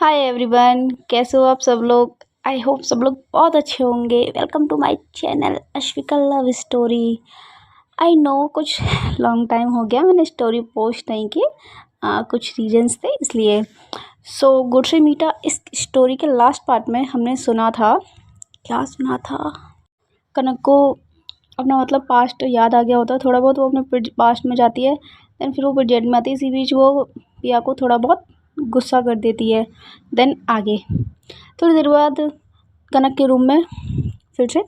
Hi everyone, कैसे हो आप सब लोग। आई होप सब लोग बहुत अच्छे होंगे। Welcome to my channel Ashvika love story. I know कुछ लॉन्ग टाइम हो गया मैंने स्टोरी पोस्ट नहीं की, कुछ रीजंस थे इसलिए। सो गुड से मीठा इस स्टोरी के लास्ट पार्ट में हमने सुना था, क्या सुना था, कनक को अपना मतलब पास्ट याद आ गया होता है थोड़ा बहुत। वो अपने पास्ट में जाती है, देन फिर वो प्रेजेंट में आती है। इसी बीच वो पिया को थोड़ा बहुत गुस्सा कर देती है। देन आगे थोड़ी देर बाद कनक के रूम में फिर से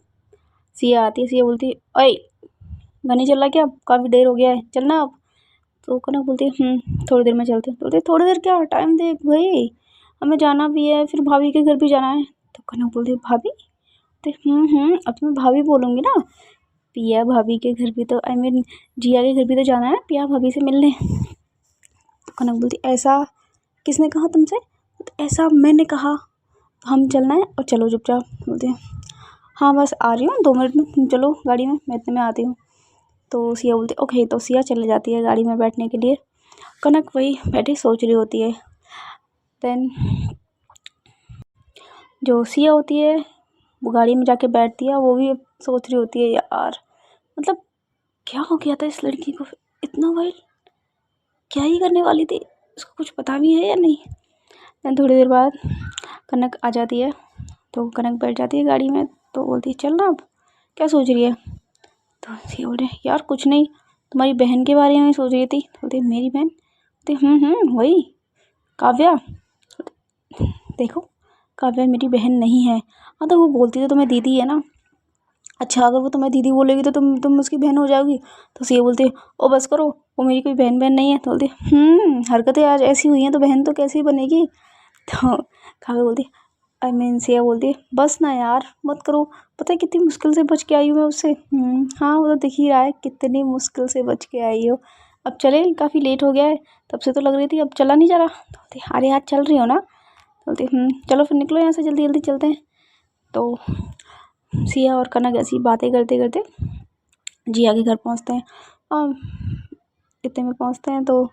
सिया आती है। सिया बोलती है, ओए घर नहीं चल रहा क्या, काफ़ी देर हो गया है, चलना अब। तो कनक बोलती है थोड़ी देर में चलते हैं। बोलते थोड़ी देर क्या, टाइम देख भाई, हमें जाना भी है, फिर भाभी के घर भी जाना है। तो कनक बोलती है भाभी, तो अब तो मैं भाभी बोलूँगी ना। पिया भाभी के घर भी तो आई मीन जिया के घर भी तो जाना है पिया भाभी से मिलने। तो कनक बोलती ऐसा किसने कहा तुमसे। तो ऐसा मैंने कहा, हम चलना है और चलो चुपचाप। बोलते हैं हाँ बस आ रही हूँ 2 मिनट में, तुम चलो गाड़ी में, मैं इतने में आती हूँ। तो सिया बोलती ओके। तो सिया चले जाती है गाड़ी में बैठने के लिए। कनक वही बैठी सोच रही होती है। देन जो सिया होती है वो गाड़ी में जाके बैठती है। वो भी सोच रही होती है यार मतलब क्या हो गया था इस लड़की को, इतना वाइल्ड क्या ही करने वाली थी, उसको कुछ पता भी है या नहीं। देन थोड़ी देर बाद कनक आ जाती है। तो कनक बैठ जाती है गाड़ी में। तो बोलती है चल ना, अब क्या सोच रही है। तो ये बोल रहे यार कुछ नहीं, तुम्हारी बहन के बारे में सोच रही थी। तो बोलती मेरी बहन। बोलती वही काव्या। देखो काव्या मेरी बहन नहीं है। हाँ तो वो बोलती तो तुम्हें दीदी है ना। अच्छा अगर वो तुम्हें दीदी बोलेगी तो तुम उसकी बहन हो जाओगी। तो ये बोलते ओ बस करो, वो मेरी कोई बहन नहीं है। तो बोलती हरकतें आज ऐसी हुई हैं तो बहन तो कैसी बनेगी। तो काव्या बोलती आई मीन सिया बोलती है बस ना यार मत करो, पता है कितनी मुश्किल से बच के आई हूँ मैं उससे। हाँ वो तो दिख ही रहा है कितनी मुश्किल से बच के आई हो। अब चले, काफ़ी लेट हो गया है, तब से तो लग रही थी अब चला नहीं जा रहा। तो बोलती अरे यार चल रही हो ना। तो बोलती चलो फिर निकलो यहाँ से, जल्दी जल्दी चलते हैं। तो सिया और कनक ऐसी बातें करते करते जिया के घर पहुँचते हैं। इतने में पहुँचते हैं तो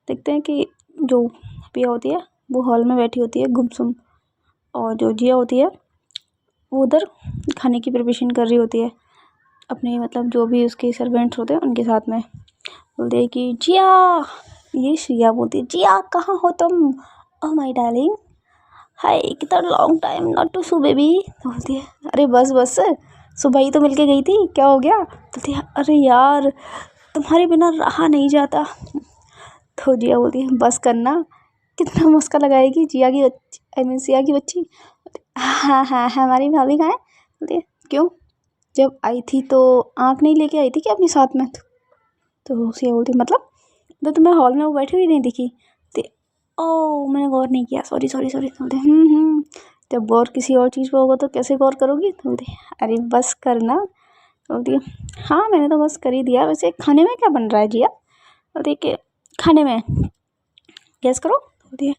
देखते हैं कि जो पिया होती है वो हॉल में बैठी होती है गुमसुम, और जो जिया होती है वो उधर खाने की प्रिपरेशन कर रही होती है अपने मतलब जो भी उसके सर्वेंट्स होते हैं उनके साथ में। बोलते हैं कि जिया, ये श्रिया बोलती है जिया कहाँ हो तुम, ओह माय डार्लिंग, हाय कितना long time not to see baby. तो बोलती है अरे बस बस, सुबह ही तो मिलके गई थी, क्या हो गया। बोलती है अरे यार तुम्हारे बिना रहा नहीं जाता। तो जिया बोलती है बस करना, कितना मस्का लगाएगी जिया की बच्ची, आई मीन सिया की बच्ची। हाँ हाँ हमारी भाभी कहाँ है। बोलती है क्यों, जब आई थी तो आँख नहीं लेके आई थी क्या अपने साथ में। तो सिया बोलती मतलब तो तुम्हें हॉल में वो बैठी हुई नहीं दिखी। तो ओ मैंने गौर नहीं किया, सॉरी सॉरी सॉरी। बोलते जब गौर किसी और चीज़ पर होगा तो कैसे गौर करोगी। तो बोलती अरे बस करना। बोलती है हाँ मैंने तो बस कर ही दिया, वैसे खाने में क्या बन रहा है जिया। बोलती है कि खाने में गैस करो। बोलती है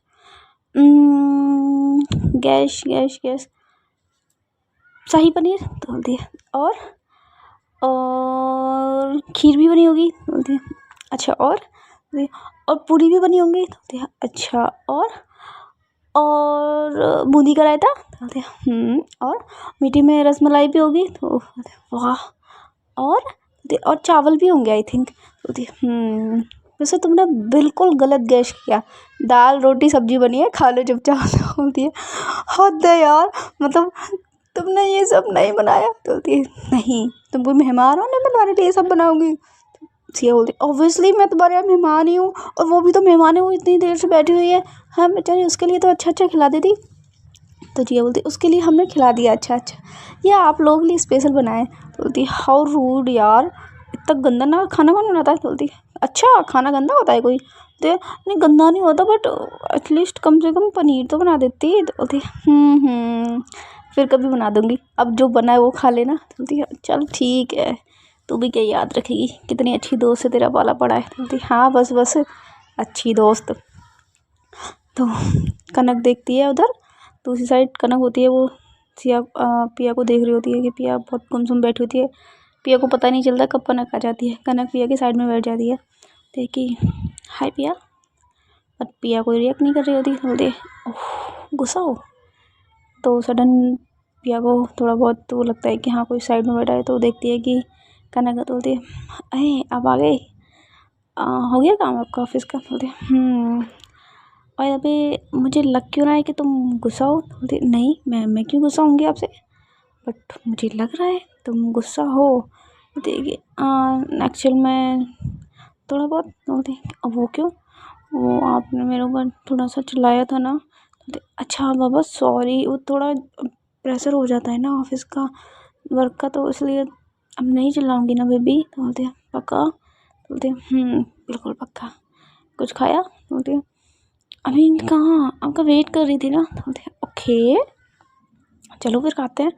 गैस गैस गैस शाही पनीर। तो बोलती है और खीर भी बनी होगी। बोलती है अच्छा और पूरी भी बनी होंगी। तो बोलती है अच्छा और बूंदी का रायता। तो बोलते हैं और मीठी में रसमलाई भी होगी। तो वाह और चावल भी होंगे आई थिंक। बोलती वैसे तुमने बिल्कुल गलत गैस किया, दाल रोटी सब्जी बनी है, खा लो चुपचाप। बोलती है हद है यार, मतलब तुमने ये सब नहीं बनाया। तो बोलती है नहीं तुम कोई मेहमान हो ना, मैं तुम्हारे लिए ये सब बनाऊंगी। सिया बोलती ऑब्वियसली मैं तुम्हारे यहाँ मेहमान ही हूँ, और वो भी तो मेहमान है, वो इतनी देर से बैठी हुई है, हाँ बेचारी उसके लिए तो अच्छा खिला देती। तो जिया बोलती उसके लिए हमने खिला दिया, अच्छा ये आप लोगों के लिए स्पेशल बनाए। तो बोलती हाउ रूड यार, इतना गंदा ना खाना कौन बनाता है। तो बोलती अच्छा खाना गंदा होता है कोई। तो नहीं गंदा नहीं होता बट एटलीस्ट कम से कम पनीर तो बना देती। तो बोलती फिर कभी बना दूंगी, अब जो बना है वो खा लेना। तो बोलती चल ठीक है, तू भी क्या याद रखेगी, कितनी अच्छी दोस्त है तेरा पाला पड़ा है। बोलती हाँ बस बस अच्छी दोस्त। तो कनक देखती है उधर, दूसरी साइड कनक होती है वो सिया पिया को देख रही होती है कि पिया बहुत गुमसुम बैठी होती है। पिया को पता नहीं चलता कब कनक आ जाती है। कनक पिया के साइड में बैठ जाती है, देखी हाय पिया, बट पिया कोई रिएक्ट नहीं कर रही होती। बोलती गुस्सा हो। तो सडन पिया को थोड़ा बहुत तो लगता है कि हाँ कोई साइड में बैठा है, तो देखती है कि कनक तो बोलती है अरे आप आ गए, हो गया काम आपका ऑफिस का। बोलते और अभी मुझे लग क्यों रहा है कि तुम गुस्सा हो। बोलती नहीं, मैं क्यों गुस्सा होंगी आपसे, बट मुझे लग रहा है तुम गुस्सा हो। देखिए एक्चुअल में थोड़ा बहुत। बोलती अब वो क्यों, वो आपने मेरे ऊपर थोड़ा सा चिल्लाया था ना। बोलते अच्छा बाबा सॉरी, वो थोड़ा प्रेशर हो जाता है ना ऑफिस का वर्क का, तो इसलिए अब नहीं चिल्लाऊंगी ना बेबी। तो बोलते पक्का। बोलते बिल्कुल पक्का। कुछ खाया। बोलते अभी कहाँ, आपका वेट कर रही थी ना। बोलते ओके चलो फिर खाते हैं।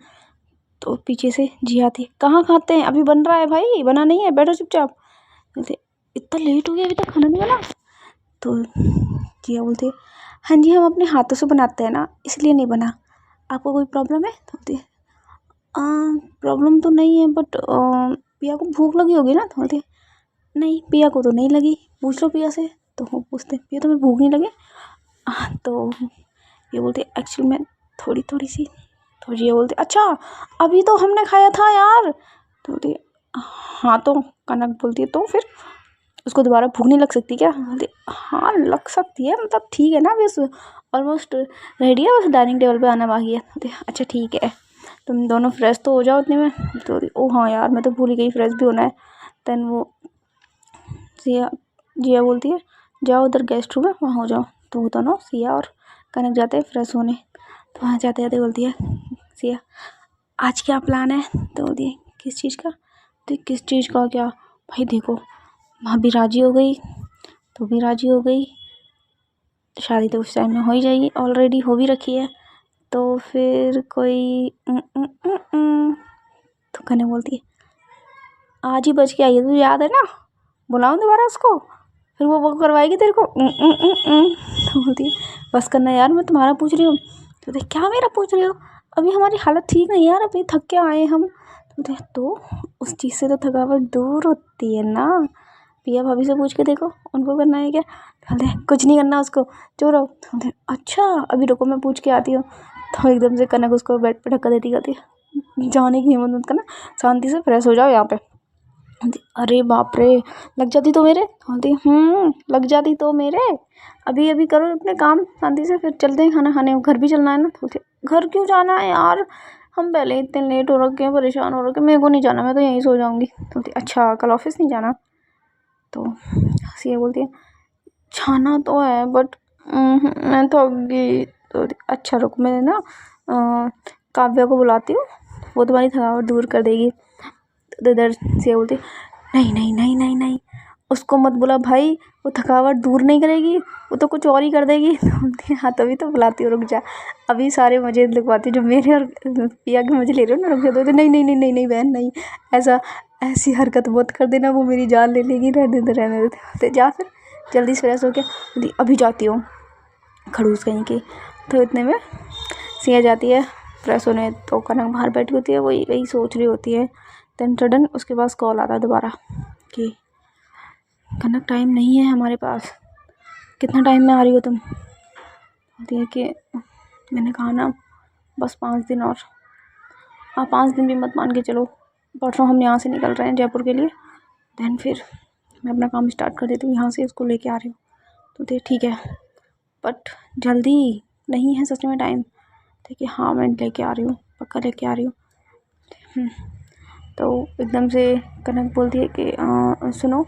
तो पीछे से जी आती है, कहाँ खाते हैं, अभी बन रहा है भाई, बना नहीं है, बैठो चुपचाप। बोलते इतना लेट हो गया अभी तक खाना नहीं बना। तो जिया बोलती है हाँ जी हम अपने हाथों से बनाते हैं ना, इसलिए नहीं बना। आपको कोई प्रॉब्लम है। तो बोलती है प्रॉब्लम तो नहीं है, बट पिया को भूख लगी होगी ना। तो बोलती है नहीं पिया को तो नहीं लगी, पूछ लो पिया से। तो वो पूछते पिया तुम्हें भूख नहीं लगी। तो ये बोलते एक्चुअली में थोड़ी थोड़ी सी। तो ये बोलते अच्छा अभी तो हमने खाया था यार। तो बोलती हाँ, तो कनक बोलती है तो फिर उसको दोबारा भूख नहीं लग सकती क्या। बोलती हाँ लग सकती है, मतलब ठीक है ना, बस ऑलमोस्ट रेडी है, बस डाइनिंग टेबल पे आना बाकी है। बोलती अच्छा ठीक है, तुम दोनों फ्रेश तो हो जाओ उतने में। तो ओ हाँ यार मैं तो भूल ही गई, फ्रेश भी होना है। देन वो जिया बोलती है जाओ उधर गेस्ट रूम है वहाँ हो जाओ। तो वो दोनों सिया और कनक जाते हैं फ्रेश होने। तो वहाँ जाते जाते बोलती है सिया आज क्या प्लान है। तो बोलती है किस चीज़ का। तो किस चीज़ का क्या भाई, देखो भाभी राजी हो गई तो भी राजी हो गई, शादी तो उस टाइम में हो ही जाएगी, ऑलरेडी हो भी रखी है, तो फिर कोई तो कनक बोलती है आज ही बच के आई है, तुझे याद है ना, बुलाऊं दोबारा उसको, फिर वो करवाएगी तेरे को। तो बोलती है बस करना यार, मैं तुम्हारा पूछ रही हूँ। तो बोलते क्या मेरा पूछ रही हो, अभी हमारी हालत ठीक नहीं है यार, अभी थक के आए हम। तो उस चीज़ से तो थकावट दूर होती है ना, पिया भाभी से पूछ के देखो उनको करना है क्या। बोलते कुछ नहीं करना उसको, चुप रहो। बोलते अच्छा अभी रुको मैं पूछ के आती हूँ। तो एकदम से कनक उसको बेड पे ढक्का देती, कहती है जाने की हिम्मत मत करना, शांति से फ्रेश हो जाओ यहाँ पे। अरे बाप रे लग जाती तो मेरे। बोलती लग जाती तो मेरे, अभी अभी करो अपने काम शांति से, फिर चलते हैं खाना खाने, घर भी चलना है ना। बोलती घर क्यों जाना है यार, हम पहले इतने लेट हो रखे हैं, परेशान हो रखे, मेरे को नहीं जाना, मैं तो यहीं सो जाऊंगी। बोलती अच्छा कल ऑफिस नहीं जाना। तो सीए बोलती है जाना तो है बट मैं थक गई। तो अच्छा रुक मैं ना काव्या को बुलाती हूँ, वो तुम्हारी थकावट दूर कर देगी। तो इधर से बोलती नहीं नहीं नहीं नहीं नहीं उसको मत बुला भाई, वो थकावट दूर नहीं करेगी, वो तो कुछ और ही कर देगी। तो बोलती हाँ तभी तो बुलाती हूँ, रुक जा अभी सारे मजे लगवाती हूँ जो मेरे और पिया के मजे ले रहे हो ना, रुक जा। तो नहीं नहीं नहीं नहीं नहीं बहन नहीं, ऐसा ऐसी हरकत मत कर देना, वो मेरी जान ले लेगी, रहने दे रहने दे, जा फिर जल्दी से फ्रेश हो के अभी जाती हूँ खड़ूस कहीं की। तो इतने में सिया जाती है फ्रेश होने, तो कनक बाहर बैठी होती है, वो यही सोच रही होती है। देन सडन उसके पास कॉल आता है दोबारा कि कनक टाइम नहीं है हमारे पास, कितना टाइम में आ रही हो तुम। बोलती है कि मैंने कहा ना बस 5 दिन और, आप 5 दिन भी मत मान के चलो, परसों हम यहाँ से निकल रहे हैं जयपुर के लिए, देन फिर मैं अपना काम स्टार्ट कर देती हूँ, यहाँ से उसको लेके आ रही हूँ। तो ठीक है बट जल्दी नहीं है सच में टाइम। देखिए हाँ मैं लेके आ रही हूँ, पक्का लेके आ रही हूँ। तो एकदम से कनक बोलती है कि सुनो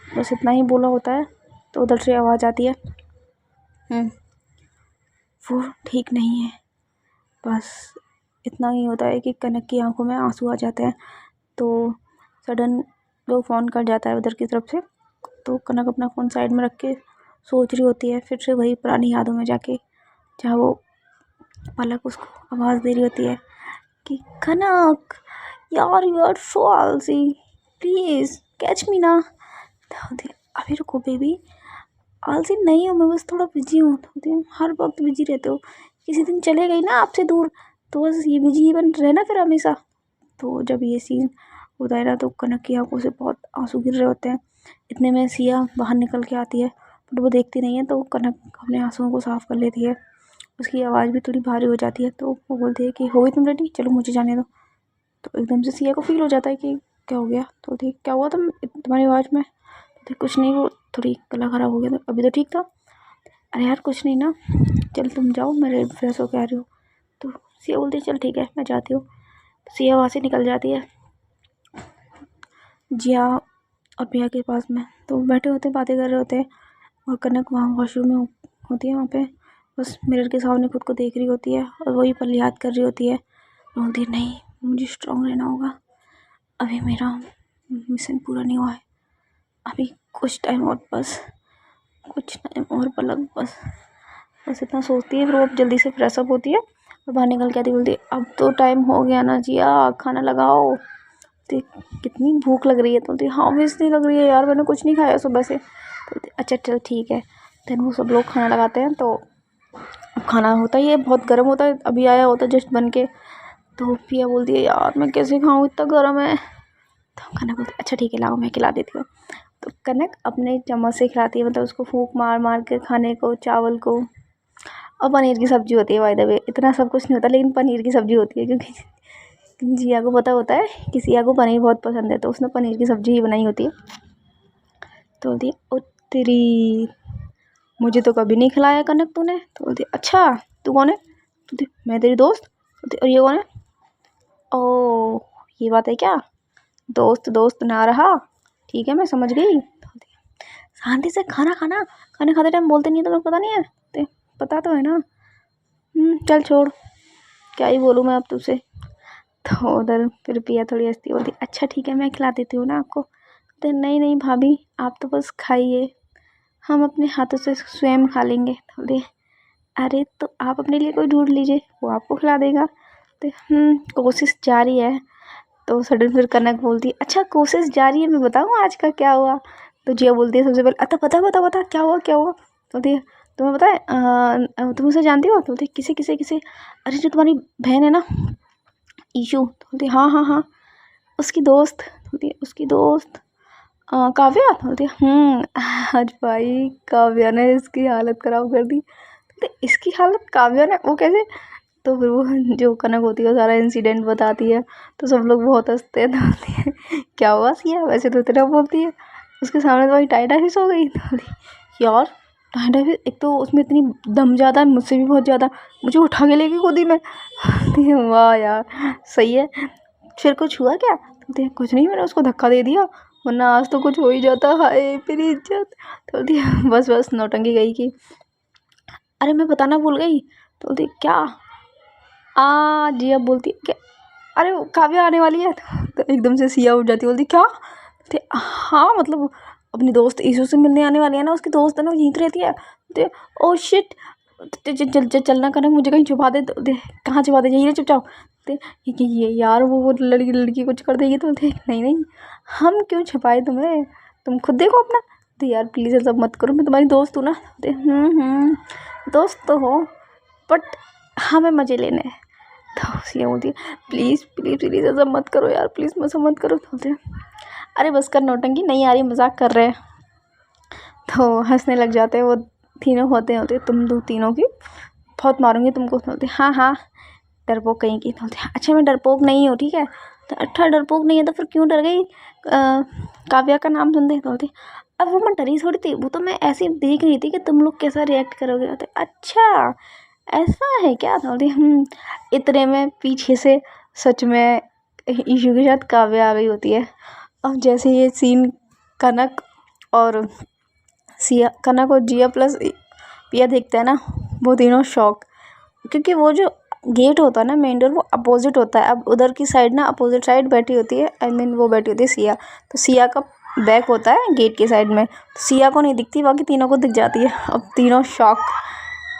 बस इतना ही बोला होता है। तो उधर से आवाज़ आती है वो ठीक नहीं है, बस इतना ही होता है कि कनक की आंखों में आंसू आ जाते हैं। तो सडन वो फ़ोन कट जाता है उधर की तरफ से। तो कनक अपना फ़ोन साइड में रख के सोच रही होती है, फिर से वही पुरानी यादों में जाके, जहाँ वो पलक उसको आवाज़ दे रही होती है कि कनक यार यू आर सो आलसी, प्लीज़ कैच मी ना। अभी रुको बेबी, आलसी नहीं हूँ मैं, बस थोड़ा बिजी हूँ। तो हर वक्त बिजी रहते हो, किसी दिन चले गई ना आपसे दूर, तो बस ये बिजी बन रहना फिर हमेशा। तो जब ये सीन होता है ना, तो कनक की आंखों से बहुत आंसू गिर रहे होते हैं। इतने में सिया बाहर निकल के आती है, बट वो देखती नहीं है, तो कनक अपने आंसुओं को साफ़ कर लेती है। उसकी आवाज़ भी थोड़ी भारी हो जाती है। तो वो बोलती है कि हो गई तुम रेडी, चलो मुझे जाने दो। तो एकदम से सिया को फील हो जाता है कि क्या हो गया। तो बोलती है क्या हुआ तुम्हारी आवाज़ में। तो कुछ नहीं, वो थोड़ी गला ख़राब हो गया था, अभी तो ठीक था। अरे यार कुछ नहीं ना, चल तुम जाओ, मैं फ्रेश होके आ रही हूँ। तो सिया बोलती है चल ठीक है मैं जाती हूँ। तो सिया वहाँ से निकल जाती है जिया और पिया के पास में। तो बैठे होते बातें कर रहे होते हैं और कनक वहाँ वॉशरूम में होती है, वहाँ पे बस मिरर के सामने खुद को देख रही होती है और वही पल याद कर रही होती है। बोलती है नहीं, मुझे स्ट्रॉन्ग रहना होगा, अभी मेरा मिशन पूरा नहीं हुआ है, अभी कुछ टाइम और, बस कुछ टाइम और पलक, बस इतना सोचती है। फिर वो अब जल्दी से फ्रेशअप होती है और बाहर निकल के आती, बोलती है अब तो टाइम हो गया ना जिया, खाना लगाओ। तो कितनी भूख लग रही है। तो बोलती हाँ ऑब्वियसली लग रही है यार, मैंने कुछ नहीं खाया सुबह से। तो अच्छा चल ठीक है। देन वो सब लोग खाना लगाते हैं। तो खाना होता ही है, बहुत गर्म होता है, अभी आया होता है जस्ट बन के। तो पिया बोलती है यार मैं कैसे खाऊँ, इतना गर्म है। तो कनक बोलती अच्छा ठीक है लाओ मैं खिला देती हूँ। तो कनक अपने चम्मच से खिलाती है, मतलब उसको फूंक मार मार के खाने को, चावल को। और पनीर की सब्ज़ी होती है बाय द वे, इतना सब कुछ नहीं होता लेकिन पनीर की सब्ज़ी होती है, क्योंकि जिया को पता होता है कि सिया को पनीर बहुत पसंद है, तो उसने पनीर की सब्ज़ी ही बनाई होती है। तो बोलती है ओ तेरी, मुझे तो कभी नहीं खिलाया कनक तूने। तो बोलती अच्छा तू कौन है। बोलती मैं तेरी दोस्त। बोलती और ये कौन है। ओ ये बात है क्या, दोस्त दोस्त ना रहा, ठीक है मैं समझ गई। शांति से खाना खाना, खाना खाते टाइम बोलते नहीं है तो लोग पता नहीं है। तो पता तो है ना। चल छोड़, क्या ही बोलूँ मैं अब तुझसे। तो उधर फिर पिया थोड़ी हंसती, बोलती अच्छा ठीक है मैं खिला देती हूँ ना आपको। तो नहीं नहीं भाभी आप तो बस खाइए, हम अपने हाथों से स्वयं खा लेंगे। तो बोलती अरे तो आप अपने लिए कोई ढूंढ लीजिए, वो आपको खिला देगा। तो कोशिश जारी है। तो सडन फिर कनक बोलती अच्छा कोशिश जारी है, मैं बताऊँ आज का क्या हुआ। तो जिया बोलती है सबसे पहले अच्छा बता बता बता क्या हुआ क्या हुआ। बोलती है तुम्हें पता है तुम उसे जानती हो। तो बोलती किसे किसे किसे। अरे जो तुम्हारी बहन है ना ईशू। तो बोलती हाँ हाँ हाँ, उसकी दोस्त। बोलती उसकी दोस्त काव्या। तो बोलती आज भाई काव्या ने इसकी हालत ख़राब कर दी। तो इसकी हालत काव्या ने, वो कैसे। तो फिर वो जो कनक होती है वो सारा इंसिडेंट बताती है। तो सब लोग बहुत हंसते हैं। तो बोलती है क्या हुआ सिया, वैसे तो इतना बोलती है, उसके सामने तो वही टाइटा फिश हो गई। तो बोलती यार टाइटा फिश, एक तो उसमें इतनी दम ज़्यादा है, मुझसे भी बहुत ज़्यादा, मुझे उठा के लेगी गोदी में। वाह यार सही है। फिर कुछ हुआ क्या। तो बोलती है कुछ नहीं, मैंने उसको धक्का दे दिया, वरना आज तो कुछ हो ही जाता, हाय मेरी इज्जत। तो बोलती है बस बस नौटंकी गई कि अरे मैं बताना भूल गई। तो बोलती क्या जी अब बोलती है क्या, अरे वो काव्या आने वाली है। तो एकदम से सिया उठ जाती, बोलती क्या। बोलती हाँ मतलब अपनी दोस्त ईशू से मिलने आने वाली है ना, उसकी दोस्त है ना, वो यहीं तो रहती है। बोलती ओ शिट, चलना करना मुझे कहीं छुपा दे। तो कहाँ छुपा दे, यही ना चुपचाप। ये यार वो लड़की लड़की कुछ कर देगी। तो बोलते नहीं नहीं हम क्यों छुपाए तुम्हें, तुम खुद देखो अपना। तो यार प्लीज़ ऐसा मत करो, मैं तुम्हारी दोस्त हूँ ना। दोस्त तो हो बट हमें मज़े लेने हैं। तो सिया बोलती है प्लीज़ प्लीज़ प्लीज़ ऐसा मत करो यार, प्लीज़ ऐसा मत करो। तो बोलते अरे बस कर नौटंकी, नहीं आ रही, मजाक कर रहे हैं। तो हंसने लग जाते हैं वो तीनों होते तुम दो तीनों की बहुत मारूंगी तुमको। तो बोलते हाँ हाँ डरपोक कहीं की। तो बोलते अच्छा मैं डरपोक नहीं हूँ ठीक है। तो अच्छा डरपोक नहीं है तो फिर क्यों डर गई काव्या का नाम सुनते। तो बोलती अब वो मैं डरी थोड़ी थी, वो तो मैं ऐसे ही देख रही थी कि तुम लोग कैसा रिएक्ट करोगे। बोलते अच्छा ऐसा है क्या। तो बोलती इतने में पीछे से सच में ईशू के साथ काव्या आ गई होती है। अब जैसे ये सीन कनक और सिया, कनक और जिया प्लस पिया देखते हैं ना, वो तीनों शॉक, क्योंकि वो जो गेट होता है ना मेन डोर, वो अपोजिट होता है। अब उधर की साइड ना अपोजिट साइड बैठी होती है, आई मीन वो बैठी होती है सिया। तो सिया का बैक होता है गेट के साइड में, तो सिया को नहीं दिखती, बाकी तीनों को दिख जाती है। अब तीनों शॉक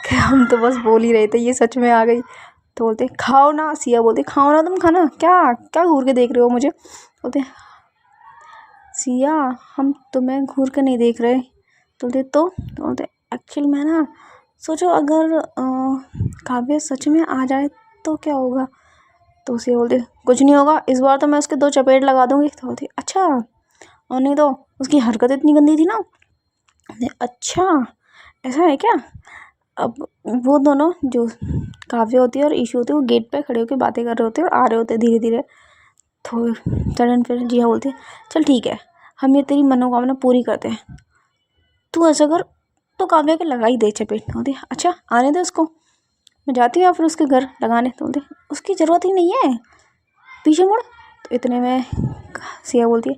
कि हम तो बस बोल ही रहे थे ये सच में आ गई। तो बोलते खाओ ना, सिया बोलती खाओ ना तुम खाना, क्या क्या घूर के देख रहे हो मुझे। बोलते सिया हम तुम्हें घूर के नहीं देख रहे। तो बोलते एक्चुअली मैं ना सोचो अगर काव्य सच में आ जाए तो क्या होगा। तो उसे बोलते कुछ नहीं होगा, इस बार तो मैं उसके 2 चपेट लगा दूंगी। तो बोलती अच्छा और नहीं तो उसकी हरकत इतनी गंदी थी ना। अच्छा ऐसा है क्या। अब वो दोनों जो काव्या होती है और ईशू होती है वो गेट पे खड़े होकर बातें कर रहे होते हैं और आ रहे होते हैं धीरे धीरे। तो सडन फिर जिया बोलती है चल ठीक है, हम ये तेरी मनोकामना पूरी करते हैं, तू ऐसा कर, तो काव्या के लगा ही दे चपेट। होती अच्छा आने दे उसको, मैं जाती हूँ या फिर उसके घर लगाने। तो बोलते उसकी ज़रूरत ही नहीं है, पीछे मुड़। तो इतने में सिया बोलती है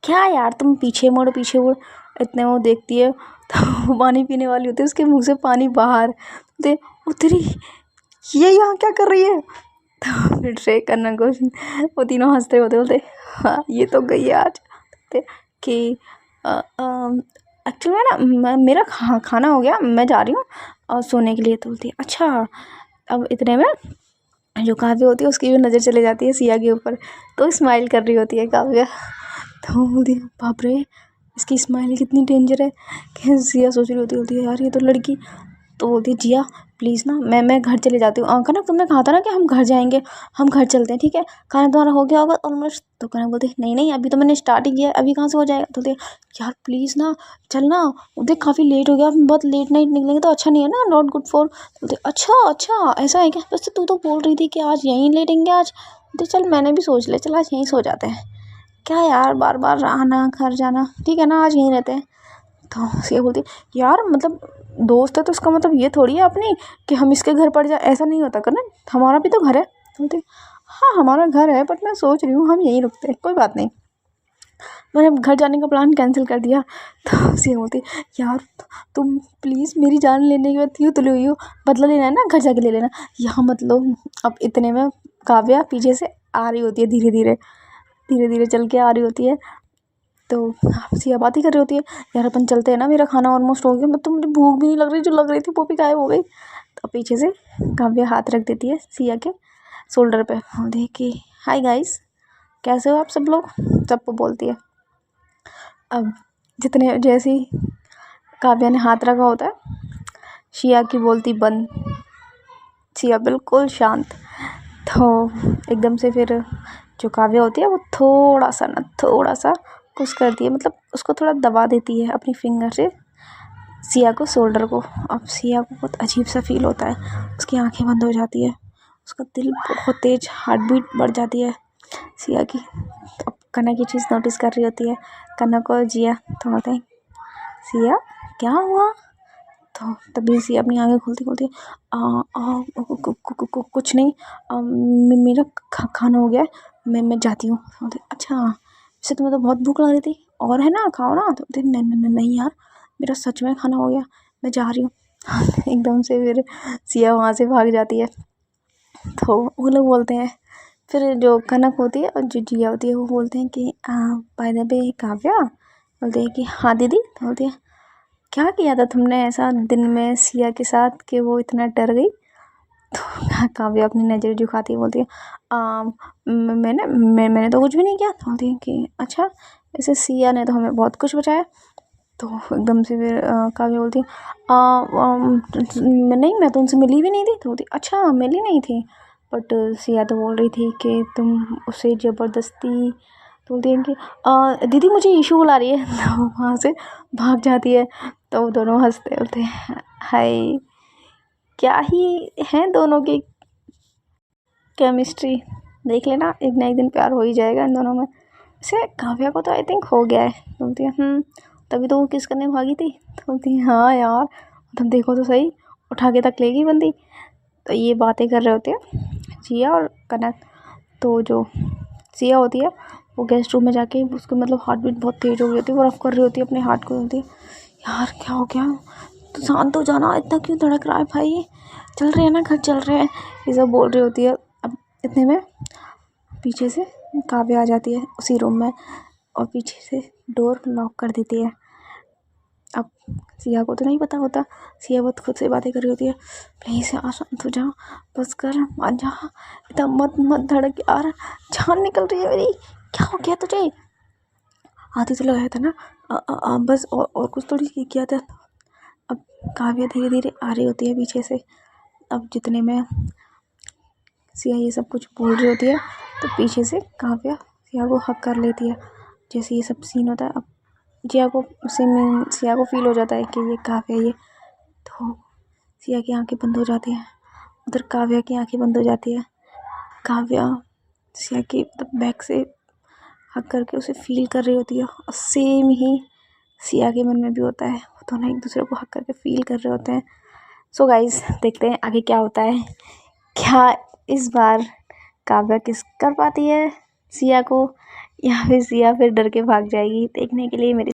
क्या यार तुम पीछे मुड़ पीछे मुड़। इतने वो देखती है तो पानी पीने वाली होती है, उसके मुंह से पानी बाहर। दे तेरी ये यहाँ क्या कर रही है। तो फिर से कन्नन को वो तीनों हंसते होते बोलते हाँ ये तो गई है आज। कि एक्चुअली में ना मेरा खाना हो गया, मैं जा रही हूँ सोने के लिए। तो बोलती है अच्छा। अब इतने में जो काव्या होती है उसकी भी नज़र चली जाती है सिया के ऊपर, तो स्माइल कर रही होती है काव्या। तो बोलती है बाप रे इसकी स्माइल कितनी डेंजर है। कैसे सिया सोच रही होती है यार ये तो लड़की। तो बोलती है जिया प्लीज़ ना मैं घर चले जाती हूँ। कनक तुमने कहा था ना कि हम घर जाएंगे, हम घर चलते हैं ठीक है, खाना तुम्हारा हो गया होगा ऑलमोस्ट। तो कनक बोलती है नहीं नहीं अभी तो मैंने स्टार्ट ही किया, अभी कहाँ से हो जाएगा। तो बोलती है यार प्लीज़ ना चल ना, देख काफ़ी लेट हो गया, हम बहुत लेट नाइट निकलेंगे तो अच्छा नहीं है ना, नॉट गुड फॉर। बोलते अच्छा अच्छा ऐसा है क्या, वैसे तू तो बोल रही थी कि आज यहीं लेटेंगे आज। तो चल मैंने भी सोच लिया, चल आज यहीं सो जाते हैं, क्या यार बार बार आना घर जाना, ठीक है ना आज यहीं रहते हैं। तो सिया बोलती यार मतलब दोस्त है तो उसका मतलब ये थोड़ी है अपनी कि हम इसके घर पड़ जाए, ऐसा नहीं होता करना, हमारा भी तो घर है। तो बोलती हाँ हमारा घर है बट मैं सोच रही हूँ हम यहीं रुकते हैं, कोई बात नहीं, मैंने घर जाने का प्लान कैंसिल कर दिया। तो सिया बोलती यार तुम प्लीज़ मेरी जान लेने की बात तुले हुई हो, बदला लेना है ना घर जाके ले लेना, यहाँ मत लो। अब इतने में काव्या पीछे से आ रही होती है धीरे धीरे चल के आ रही होती है। तो सिया बात ही कर रही होती है यार अपन चलते हैं ना, मेरा खाना ऑलमोस्ट हो गया, मतलब मुझे भूख भी नहीं लग रही, जो लग रही थी वो भी गायब हो गई। तो पीछे से काव्या हाथ रख देती है सिया के शोल्डर पे, देख के हाय गाइस कैसे हो आप सब लोग, सबको बोलती है। अब जितने जैसे ही काव्या ने हाथ रखा होता है सिया की बोलती बंद, सिया बिल्कुल शांत। तो एकदम से फिर जो काव्या होती है वो थोड़ा सा पुश करती है, मतलब उसको थोड़ा दबा देती है अपनी फिंगर से सिया को शोल्डर को। अब सिया को बहुत अजीब सा फील होता है, उसकी आंखें बंद हो जाती है, उसका दिल बहुत तेज हार्ट बीट बढ़ जाती है सिया की। तो अब कनक ये चीज़ नोटिस कर रही होती है, कनक और जिया। तो बोलते हैं सिया क्या हुआ। तो तभी सिया अपनी आंखें खोलती कुछ नहीं, मेरा खाना हो गया है, मैं जाती हूँ। अच्छा वैसे तुम्हें तो बहुत भूख लग रही थी, और है ना खाओ ना। तो नहीं यार मेरा सच में खाना हो गया, मैं जा रही हूँ। एकदम से फिर सिया वहाँ से भाग जाती है। तो वो लोग बोलते हैं, फिर जो कनक होती है और जो जिया होती है वो बोलते हैं कि बाय द वे काव्या, बोलते हैं कि हाँ दीदी। तो बोलती है क्या किया था तुमने ऐसा दिन में सिया के साथ कि वो इतना डर गई। तो काव्या अपनी नज़र झुकाती बोलती है मैंने तो कुछ भी नहीं किया। तो बोलती है कि अच्छा वैसे सिया ने तो हमें बहुत कुछ बचाया। तो एकदम से फिर काव्या बोलती है नहीं मैं तो उनसे मिली भी नहीं थी। तो बोलती अच्छा मिली नहीं थी, बट सिया तो बोल रही थी कि तुम उसे ज़बरदस्ती। तो बोलती है कि दीदी मुझे ईशू बुला रही है। तो वहाँ से भाग जाती है। तो वो दोनों हंसते बोलते हैं हाय क्या ही है दोनों की केमिस्ट्री, देख लेना एक ना एक दिन प्यार हो ही जाएगा इन दोनों में। वैसे काव्या को तो आई थिंक हो गया है। तो बोलती है तभी तो वो किस करने भागी थी। तो बोलती है हाँ यार तुम देखो तो सही, उठा के तक लेगी बंदी। तो ये बातें कर रहे होते हैं जिया और कनक। तो जो सिया होती है वो गेस्ट रूम में जाके उसको मतलब हार्ट बीट बहुत तेज हो गई होती है, वो रफ कर रही होती है अपने हार्ट को। बोलती है यार क्या हो गया, तो शांत हो जाना, इतना क्यों धड़क रहा है भाई, चल रहे हैं ना घर चल रहे हैं, ये सब बोल रही होती है। अब इतने में पीछे से काव्या आ जाती है उसी रूम में और पीछे से डोर लॉक कर देती है। अब सिया को तो नहीं पता होता, सिया बहुत खुद से बातें कर रही होती है प्लीज़ यार शांत हो जा, बस कर मान जा, इतना मत धड़क यार, जान निकल रही है मेरी, क्या हो गया तुझे, आधी तो लगाया था ना बस और कुछ थोड़ी किया था। अब काव्या धीरे धीरे आ रही होती है पीछे से। अब जितने में सिया ये सब कुछ बोल रही होती है तो पीछे से काव्या सिया को हक कर लेती है। जैसे ये सब सीन होता है अब सिया को फील हो जाता है कि ये काव्या ये। तो सिया की आंखें बंद हो जाती हैं। उधर काव्या की आंखें बंद हो जाती है। काव्या सिया की मतलब बैक से हक करके उसे फील कर रही होती है और सेम ही सिया के मन में भी होता है। वो दोनों एक दूसरे को हक करके फील कर रहे होते हैं। सो गाइस देखते हैं आगे क्या होता है। क्या इस बार काव्या किस कर पाती है सिया को, या फिर सिया फिर डर के भाग जाएगी? देखने के लिए मेरी